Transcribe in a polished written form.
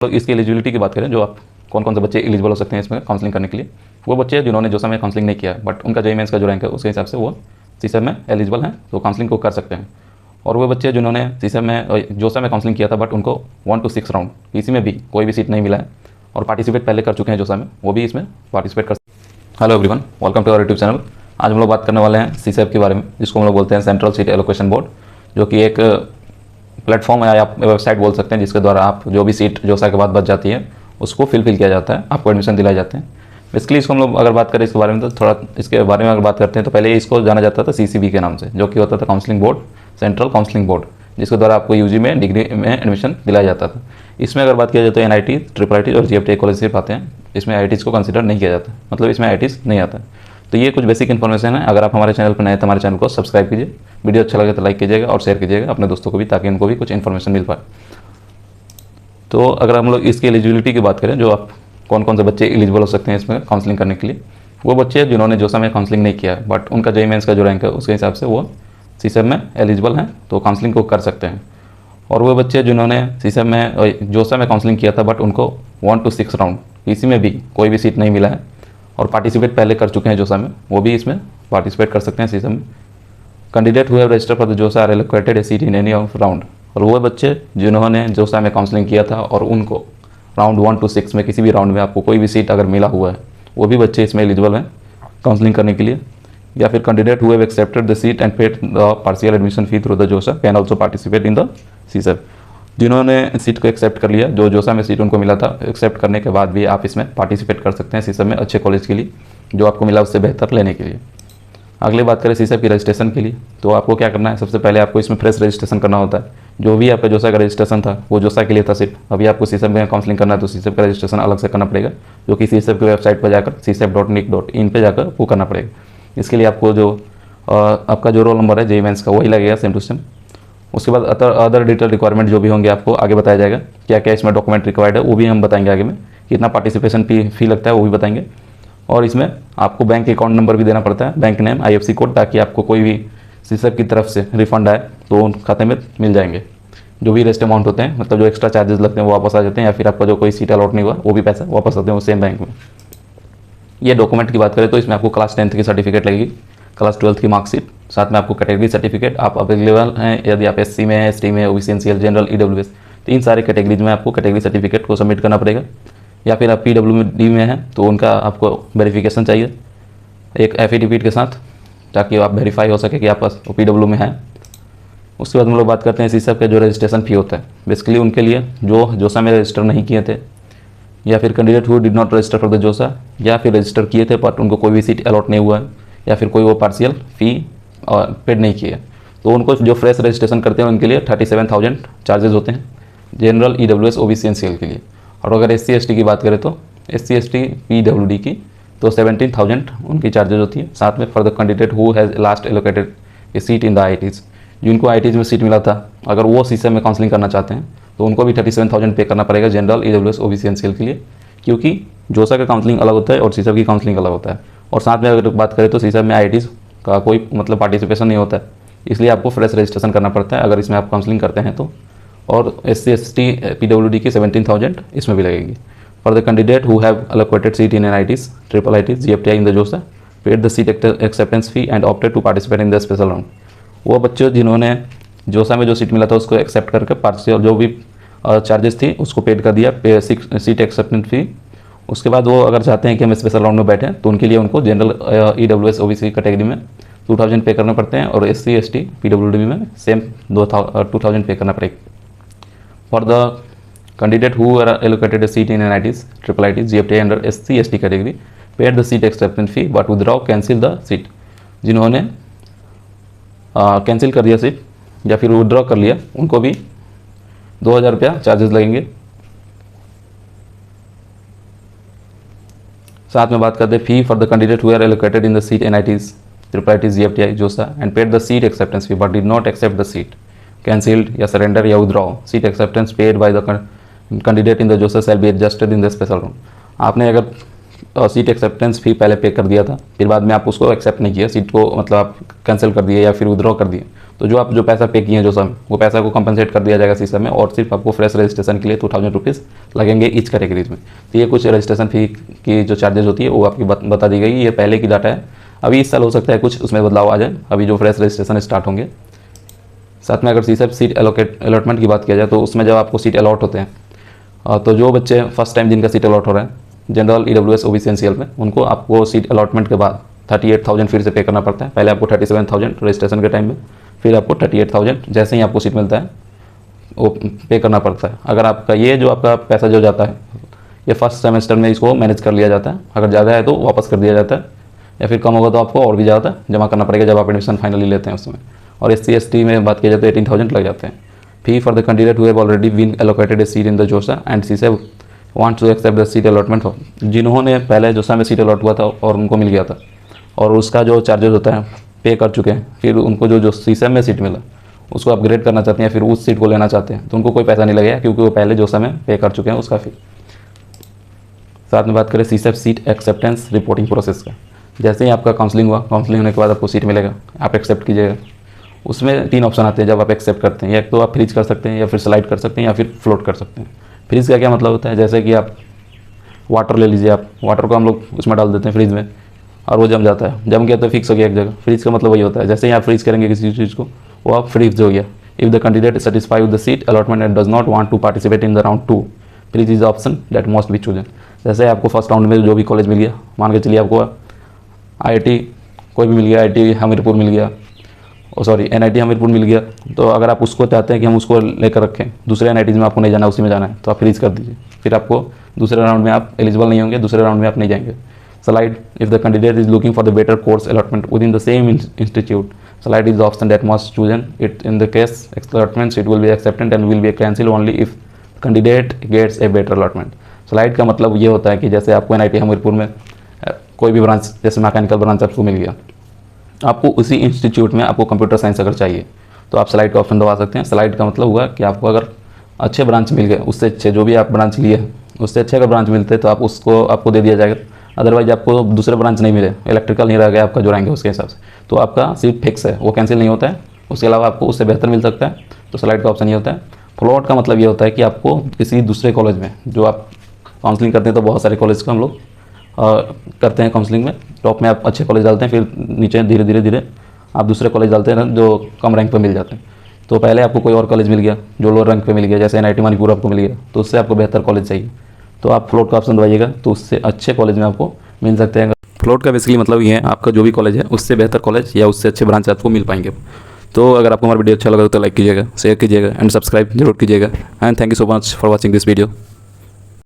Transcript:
तो इसकी एलिजिबिलिटी की बात करें, जो आप कौन कौन से बच्चे एलिजिबल हो सकते हैं इसमें काउंसलिंग करने के लिए, वो बच्चे जिन्होंने जो समय काउंसलिंग नहीं किया है बट उनका जेईई मेंस का जो रैंक है उसके हिसाब से वो सीसेब में एलिजिबल हैं तो काउंसलिंग को कर सकते हैं। और वो बच्चे जिन्होंने सीसेब में जोसा में काउंसलिंग किया था बट उनको 1 to 6 राउंड किसी में भी कोई भी सीट नहीं मिला है और पार्टिसिपेट पहले कर चुके हैं जोसा में, वो भी इसमें पार्टिसिपेट कर सकते हैं। Hello everyone, welcome to our YouTube channel. आज हम लोग बात करने वाले हैं सीसेब के बारे में, जिसको हम लोग बोलते हैं सेंट्रल सीट एलोकेशन बोर्ड, जो कि एक प्लेटफॉर्म है या आप वेबसाइट बोल सकते हैं, जिसके द्वारा आप जो भी सीट जोसा के बाद बच जाती है उसको फिल किया जाता है, आपको एडमिशन दिलाए जाते हैं। बेसिकली इसको हम लोग अगर बात करें इसके बारे में, तो थोड़ा इसके बारे में अगर बात करते हैं तो पहले इसको जाना जाता था सीसीबी के नाम से, जो कि होता था counselling board, central counselling board, जिसके द्वारा आपको यूजी में डिग्री में एडमिशन दिलाया जाता था। इसमें अगर बात किया जाए तो एनआईटी, ट्रिपल आईटी और जीएफटी कॉलेज सिर्फ आते हैं, इसमें आईआईटीज़ को कंसिडर नहीं किया जाता, मतलब इसमें आईआईटीज़ नहीं आता। तो ये कुछ बेसिक इन्फॉर्मेशन है। अगर आप हमारे चैनल पर नए तो हमारे चैनल को सब्सक्राइब कीजिए, वीडियो अच्छा लगे तो लाइक कीजिएगा और शेयर कीजिएगा अपने दोस्तों को भी, ताकि उनको भी कुछ इन्फॉर्मेशन मिल पाए। तो अगर हम लोग इसकी एलिजिबिलिटी की बात करें, जो आप कौन कौन से बच्चे एलिजिबल हो सकते हैं इसमें काउंसलिंग करने के लिए, वो बच्चे जिन्होंने जोसा में काउंसलिंग नहीं किया है बट उनका जेईई मेंस का जो रैंक है उसके हिसाब से वो सीसेब में एलिजिबल हैं तो काउंसलिंग को कर सकते हैं। और वो बच्चे जिन्होंने सीसेब में जोसा में काउंसलिंग किया था बट उनको 1 to 6 राउंड किसी में भी कोई भी सीट नहीं मिला है और पार्टिसिपेट पहले कर चुके हैं जोसा में, वो भी इसमें पार्टिसिपेट कर सकते हैं सीसेब में। Candidate who have registered for the JoSAA are allocated a seat in any of round. और वो बच्चे जिन्होंने जोसा में काउंसलिंग किया था और उनको राउंड 1 to 6 में किसी भी राउंड में आपको कोई भी सीट अगर मिला हुआ है, वो भी बच्चे इसमें एलिजिबल हैं काउंसलिंग करने के लिए। या फिर candidate who have accepted the seat and paid the partial admission fee through the JoSAA can also participate in the CSAB. जिन्होंने सीट को एक्सेप्ट कर लिया, जो जोसा में सीट उनको मिला था, एक्सेप्ट करने के बाद भी आप इसमें पार्टिसिपेट कर सकते हैं सीसेब में, अच्छे कॉलेज के लिए जो आपको मिला उससे बेहतर लेने के लिए। अगली बात करें सीसेब की रजिस्ट्रेशन के लिए, तो आपको क्या करना है, सबसे पहले आपको इसमें फ्रेश रजिस्ट्रेशन करना होता है। जो भी आपका जोसा का रजिस्ट्रेशन था वो जोसा के लिए था सिर्फ, अभी आपको सीसेब में काउंसलिंग करना है तो सीसेब का रजिस्ट्रेशन अलग से करना पड़ेगा, जो कि सीसेब की वेबसाइट पर जाकर csep.nic.in पे जाकर वो करना पड़ेगा। इसके लिए आपको जो आपका जो रोल नंबर है जेईई मेंस का वही लगेगा सेम टू सेम। उसके बाद अदर डिटेल रिक्वायरमेंट जो भी होंगे आपको आगे बताया जाएगा, क्या क्या इसमें डॉक्यूमेंट रिक्वायर्ड है वो भी हम बताएंगे आगे में, कितना पार्टिसिपेशन फी लगता है वो भी बताएंगे। और इसमें आपको बैंक अकाउंट नंबर भी देना पड़ता है, बैंक नेम, आईएफएससी कोड, ताकि आपको कोई भी सीसेब की तरफ से रिफंड आए तो उन खाते में मिल जाएंगे। जो भी रेस्ट अमाउंट होते हैं, मतलब जो एक्स्ट्रा चार्जेस लगते हैं वो वापस आ जाते हैं, या फिर आपका जो कोई सीट अलॉट नहीं हुआ वो भी पैसा वापस आते हैं वो सेम बैंक में। ये डॉक्यूमेंट की बात करें तो इसमें आपको क्लास 10th की सर्टिफिकेट लगेगी, क्लास 12th की मार्कशीट, साथ में आपको कैटेगरी सर्टिफिकेट, आप अवेलेबल हैं यदि आप एससी में है, एसटी में, ओबीसी, एनसीएल, जनरल, ईडब्ल्यूएस, तीन सारे कैटेगरीज में आपको कैटेगरी सर्टिफिकेट को सबमिट करना पड़ेगा। या फिर आप पीडब्ल्यूडी में हैं तो उनका आपको वेरिफिकेशन चाहिए एक एफिडेविट के साथ, ताकि आप वेरीफाई हो सके कि आप पीडब्ल्यू में हैं। उसके बाद हम लोग बात करते हैं सीसेब का जो रजिस्ट्रेशन फ़ी होता है, बेसिकली उनके लिए जो जोसा में रजिस्टर नहीं किए थे, या फिर candidate who did not register for the जोसा, या फिर रजिस्टर किए थे बट उनको कोई भी सीट अलॉट नहीं हुआ है, या फिर कोई वो पार्शियल फ़ी पेड नहीं किए, तो उनको जो फ्रेश रजिस्ट्रेशन करते हैं उनके लिए 37,000 चार्जेस होते हैं, जनरल, ईडब्ल्यूएस, ओबीसी, एनसीएल के लिए। और अगर एससी एसटी की बात करें तो एससी एसटी पीडब्ल्यूडी की तो 17,000 उनकी चार्जेज होती है। साथ में for the candidate who has last allocated a seat in the IITs, जिनको आईआईटीज़ में सीट मिला था, अगर वो सीसेब में काउंसलिंग करना चाहते हैं तो उनको भी 37,000 पे करना पड़ेगा, जनरल, ईडब्ल्यूएस, ओबीसी, एनसीएल के लिए, क्योंकि जोसा का काउंसलिंग अलग होता है और सीसेब की काउंसलिंग अलग होता है। और साथ में अगर बात करें तो सीसेब में आईआईटीज़ का कोई मतलब पार्टिसिपेशन नहीं होता है, इसलिए आपको फ्रेश रजिस्ट्रेशन करना पड़ता है अगर इसमें आप काउंसलिंग करते हैं तो। और एससी एसटी पीडब्ल्यूडी की 17,000 इसमें भी लगेगी। For the candidate who have allocated seat in NITs, triple ITs, GFTI in the JoSAA, paid the seat acceptance fee and opted to participate in the special round. वो बच्चे जिन्होंने जोसा में जो सीट मिला था उसको एक्सेप्ट करके पार्शियल जो भी चार्जेस थी उसको पेड कर दिया, सीट एक्सेप्टेंस फी। उसके बाद वो अगर चाहते हैं कि हम स्पेशल राउंड में बैठें तो उनके लिए उनको जनरल, ईडब्ल्यूएस, ओबीसी कैटेगरी में 2,000 पे करने पड़ते हैं, और एससी एसटी पीडब्ल्यूडी में सेम 2,000 पे करना पड़ेगा। For the candidate who are allocated seat in NITs, triple ITs, GFTI under SC ST category, paid the seat acceptance fee but withdraw cancel the seat. जिन्होंने कैंसिल कर दिया seat या फिर withdraw कर लिया, उनको भी 2,000 रुपया चार्जेस लगेंगे। साथ में बात करते हैं fee for the candidate who are allocated in the seat NITs, triple ITs, GFTI, JoSAA and paid the seat acceptance fee but did not accept the seat, cancelled या सरेंडर या withdraw seat acceptance paid by the candidate in the JoSAA shall be adjusted in the special round. आपने अगर seat acceptance फी पहले पे कर दिया था, फिर बाद में आप उसको एक्सेप्ट नहीं किया, सीट को मतलब आप कैंसिल कर दिए या फिर विदड्रॉ कर दिए, तो जो पैसा पे किए हैं जो सब, वो पैसा को कंपनसेट कर दिया जाएगा सीसम में, और सिर्फ आपको फ्रेश रजिस्ट्रेशन के लिए 2000 रुपीज़ लगेंगे ईच कैटेगरीज में। तो ये कुछ रजिस्ट्रेशन फ़ी की जो चार्जेस होती है वो आपकी बता दी गई। ये पहले की डाटा है, अभी इस साल हो सकता है कुछ उसमें बदलाव आ जाए, अभी जो फ्रेश रजिस्ट्रेशन स्टार्ट होंगे। साथ में अगर सीट अलॉटमेंट की बात किया जाए तो उसमें जब आपको सीट अलॉट होते हैं तो जो बच्चे फर्स्ट टाइम जिनका सीट अलॉट हो रहा है जनरल, EWS, OBC, NCL में, उनको आपको सीट अलॉटमेंट के बाद 38,000 फिर से पे करना पड़ता है। पहले आपको 37,000 रजिस्ट्रेशन के टाइम में, फिर आपको 38,000 जैसे ही आपको सीट मिलता है वो पे करना पड़ता है। अगर आपका ये जो आपका पैसा जो जाता है ये फर्स्ट सेमेस्टर में इसको मैनेज कर लिया जाता है, अगर ज़्यादा है तो वापस कर दिया जाता है, या फिर कम होगा तो आपको और भी ज़्यादा जमा करना पड़ेगा जब आप एडमिशन फाइनली लेते हैं उसमें। और SC ST में बात किया जाए तो 18,000 लग जाते हैं। Fee for the candidate who have already been allocated a seat in the JoSAA and CSEB wants to accept the seat allotment हो, जिन्होंने पहले जोसा में सीट अलॉट हुआ था और उनको मिल गया था और उसका जो चार्जेस होता है पे कर चुके हैं, फिर उनको जो CSEB में सीट मिला उसको अपग्रेड करना चाहते हैं, फिर उस सीट को लेना चाहते हैं, तो उनको कोई पैसा नहीं लगेगा क्योंकि वो पहले जोसा में पे कर चुके हैं उसका फी। साथ में बात करें CSEB seat acceptance reporting process का, जैसे ही आपका काउंसलिंग हुआ, काउंसलिंग होने के बाद आपको सीट मिलेगा, आप एक्सेप्ट कीजिएगा। उसमें 3 ऑप्शन आते हैं जब आप एक्सेप्ट करते हैं, या तो आप फ्रीज कर सकते हैं, या फिर स्लाइड कर सकते हैं, या फिर फ्लोट कर सकते हैं। फ्रीज का क्या मतलब होता है, जैसे कि आप वाटर ले लीजिए, आप वाटर को हम लोग उसमें डाल देते हैं फ्रीज में और वो जम जाता है, जम गया तो फिक्स हो गया एक जगह। फ्रीज का मतलब वही होता है, जैसे ही आप फ्रीज करेंगे किसी चीज़ को वो आप फ्रीज हो गया। If the candidate satisfy with the seat allotment and does not want to participate in the round 2, freeze is the option that must be chosen. जैसे आपको फर्स्ट राउंड में जो भी कॉलेज मिल गया, मान के चलिए आपको IIT कोई भी मिल गया, IIT हमीरपुर मिल गया, NIT हमीरपुर मिल गया, तो अगर आप उसको चाहते हैं कि हम उसको लेकर रखें, दूसरे NITs में आपको नहीं जाना, उसी में जाना है, तो आप फ्रीज कर दीजिए, फिर आपको दूसरे राउंड में आप एलिजिबल नहीं होंगे, दूसरे राउंड में आप नहीं जाएंगे। Slide, if the candidate is looking for the better course allotment within the same institute, slide is the option that must chosen it. In the case allotment seat will be accepted and will be cancel only if candidate gets a better allotment. Slide का मतलब ये होता है कि जैसे आपको NIT Hamirpur में कोई भी ब्रांच, जैसे मैकेनिकल ब्रांच आपको मिल गया, आपको उसी इंस्टीट्यूट में आपको कंप्यूटर साइंस अगर चाहिए तो आप स्लाइड का ऑप्शन दबा सकते हैं। स्लाइड का मतलब हुआ कि आपको अगर अच्छे ब्रांच मिल गए, उससे अच्छे जो भी आप ब्रांच लिए उससे अच्छे अगर ब्रांच मिलते तो आप उसको आपको दे दिया जाएगा। अदरवाइज आपको दूसरे ब्रांच नहीं मिले, इलेक्ट्रिकल नहीं रह गया आपका जो रहेंगे उसके हिसाब से, तो आपका सीट फिक्स है, वो कैंसिल नहीं होता है। उसके अलावा आपको उससे बेहतर मिल सकता है, तो स्लाइड का ऑप्शन ये होता है। फ्लोट का मतलब ये होता है कि आपको किसी दूसरे कॉलेज में, जो आप काउंसलिंग करते हैं तो बहुत सारे कॉलेज का हम लोग करते हैं काउंसलिंग में, टॉप में आप अच्छे कॉलेज डालते हैं, फिर नीचे धीरे धीरे आप दूसरे कॉलेज डालते हैं जो कम रैंक पर मिल जाते हैं। तो पहले आपको कोई और कॉलेज मिल गया जो लोअर रैंक पे मिल गया, जैसे NIT मणिपुर आपको मिल गया, तो उससे आपको बेहतर कॉलेज चाहिए, तो आप फ्लोट का ऑप्शन दबाइएगा, तो उससे अच्छे कॉलेज में आपको मिल सकते हैं। फ्लोट का बेसिकली मतलब ये है, आपका जो भी कॉलेज है उससे बेहतर कॉलेज या उससे अच्छे ब्रांच आपको मिल पाएंगे। तो अगर आपको हमारा वीडियो अच्छा लगा तो लाइक कीजिएगा, शेयर कीजिएगा एंड सब्सक्राइब जरूर कीजिएगा। And thank you so much for watching this video.